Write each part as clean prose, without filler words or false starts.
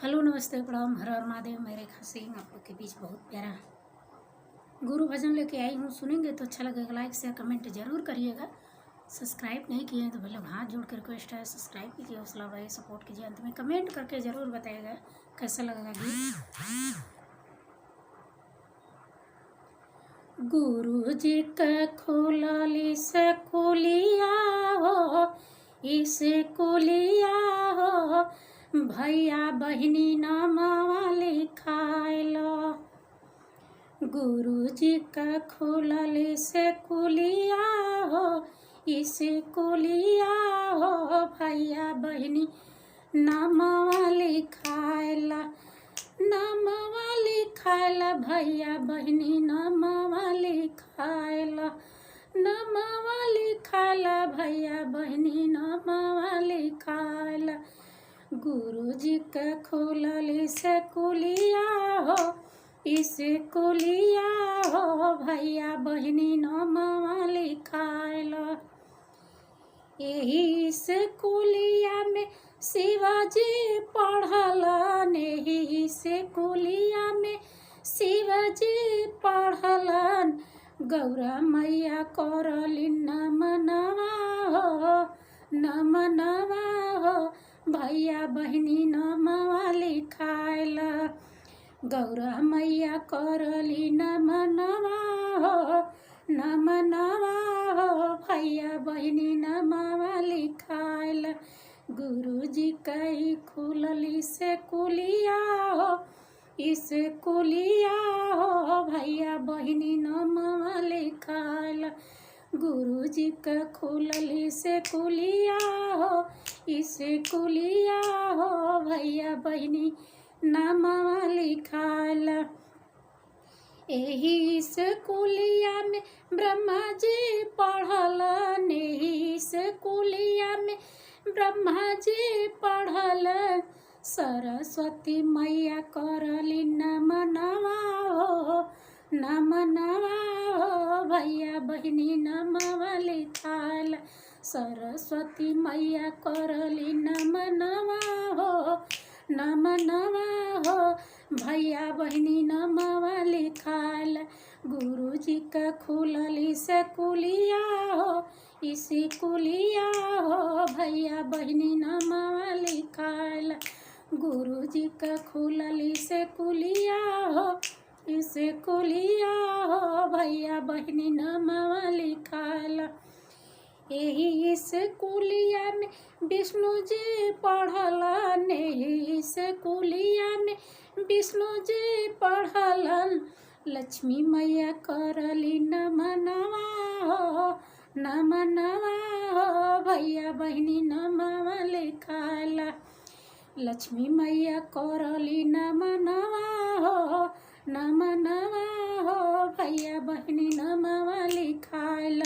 Hello नमस्ते प्रणाम हर हर महादेव। मैं रेखा सिंह आप लोग के बीच बहुत प्यारा गुरु भजन लेके आई हूँ। सुनेंगे तो अच्छा लगेगा। लाइक शेयर कमेंट जरूर करिएगा। सब्सक्राइब नहीं किए हैं तो भले हाथ जोड़ कर रिक्वेस्ट है, सब्सक्राइब कीजिए, हौसला बढ़ाइए, सपोर्ट कीजिए। अंत में कमेंट करके ज़रूर बताइएगा कैसा लगेगा गीत। गुरु जी का खोलली से कुलिया हो, इसे कुलिया हो, भैया बहिनी नामवा लिखाइलो। गुरु जी का खोलली से कुलिया हो, इसे कुलिया हो, भैया बहिनी नामवा लिखाइला। नामवा लिखाइला भैया बहिनी नामवा लिखाइला। नामवा लिखाइला भैया बहिनी नामवा लिखाइला। गुरु जी का खोलली से कुलिया हो, इसे कुलिया हो, भैया बहिनी नामवा लिखाइला। यही से कुलिया में शिवाजी पढ़लन, यही से कुलिया में शिवाजी पढ़लन। गौरा मैया करली नमनवा हो, नमनवा हो, भैया बहिनी नामवा लिखाइला। गौरा मैया करली नमनवा हो, नमनवा हो, भैया बहिनी नामवा लिखाइला। गुरु जी कई खुलली से कुलिया हो, इसे कुलिया हो, भैया बहिनी नामवा लिखाइला। गुरु जी का खुलली से कुलिया हो, इसे कुलिया हो, भैया बहिनी नामवा लिखाइला। एही से कुलिया में ब्रह्मा जी पढ़लन, एही से कुलिया में ब्रह्मा जी पढ़लन। सरस्वती मैया करली नमनवा हो, नमनवा हो, भैया बहिनी नामवा लिखाइला। सरस्वती मैया करली नमनवा हो, नमनवा हो, भैया बहिनी नामवा लिखाइला। गुरु जी का खुलली से कुलिया हो, इसी कुलिया हो, भैया बहिनी नामवा लिखाइला। गुरु जी का खुलली से कुलिया हो, इसे कुलिया हो, भैया बहिनी नामवा लिखाइला। यही से कुलिया में विष्णु जी पढ़लन, यही से कुलिया में विष्णु जी पढ़लन। लक्ष्मी मैया करली नमनवा हो, नमनवा हो, भैया बहिनी नामवा लिखाइला। लक्ष्मी मैया करली नमनवा हो, नमनवा हो, भैया बहिनी नामवा लिखाइला।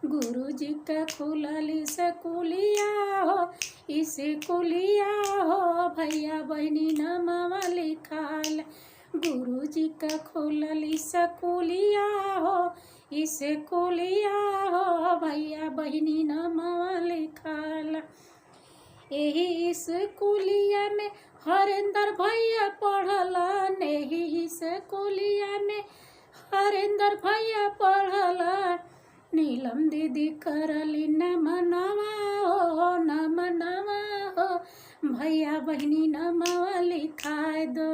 गुरु जी का खुलली से कुलिया हो, इसे कुलिया हो, भैया बहिनी नामवा लिखाइला। गुरु जी का खुलली से कुलिया हो, इसे कुलिया हो, भैया बहिनी नामवा लिखाइला। यही इस कुलिया में हरेंद्र भैया पढ़लन, यही इस कुलिया में हरेंद्र भैया पढ़लन। नीलम दीदी करली नमनवा हो, नमनवा हो, भैया बहिनी नामवा लिखाइ दो।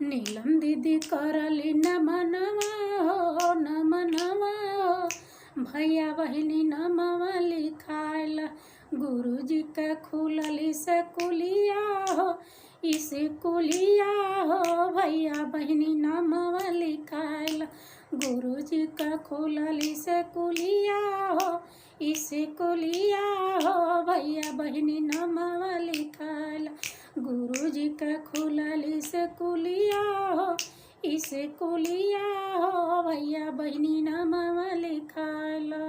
नीलम दीदी करली नमनवा हो, नमनवा हो, भैया बहिनी नामवा लिखाइला। गुरु जी का खुलली से कुलिया हो, इसे कुलिया हो, भैया बहिनी नामवा लिखाइला। गुरु जी का खुलली से कुलिया हो, इसे कुलिया हो, भैया बहिनी नामवा लिखाइला। गुरु जी का खुलली से कुलिया हो, इसे कुलिया हो, भैया बहिनी नामवा लिखाइला।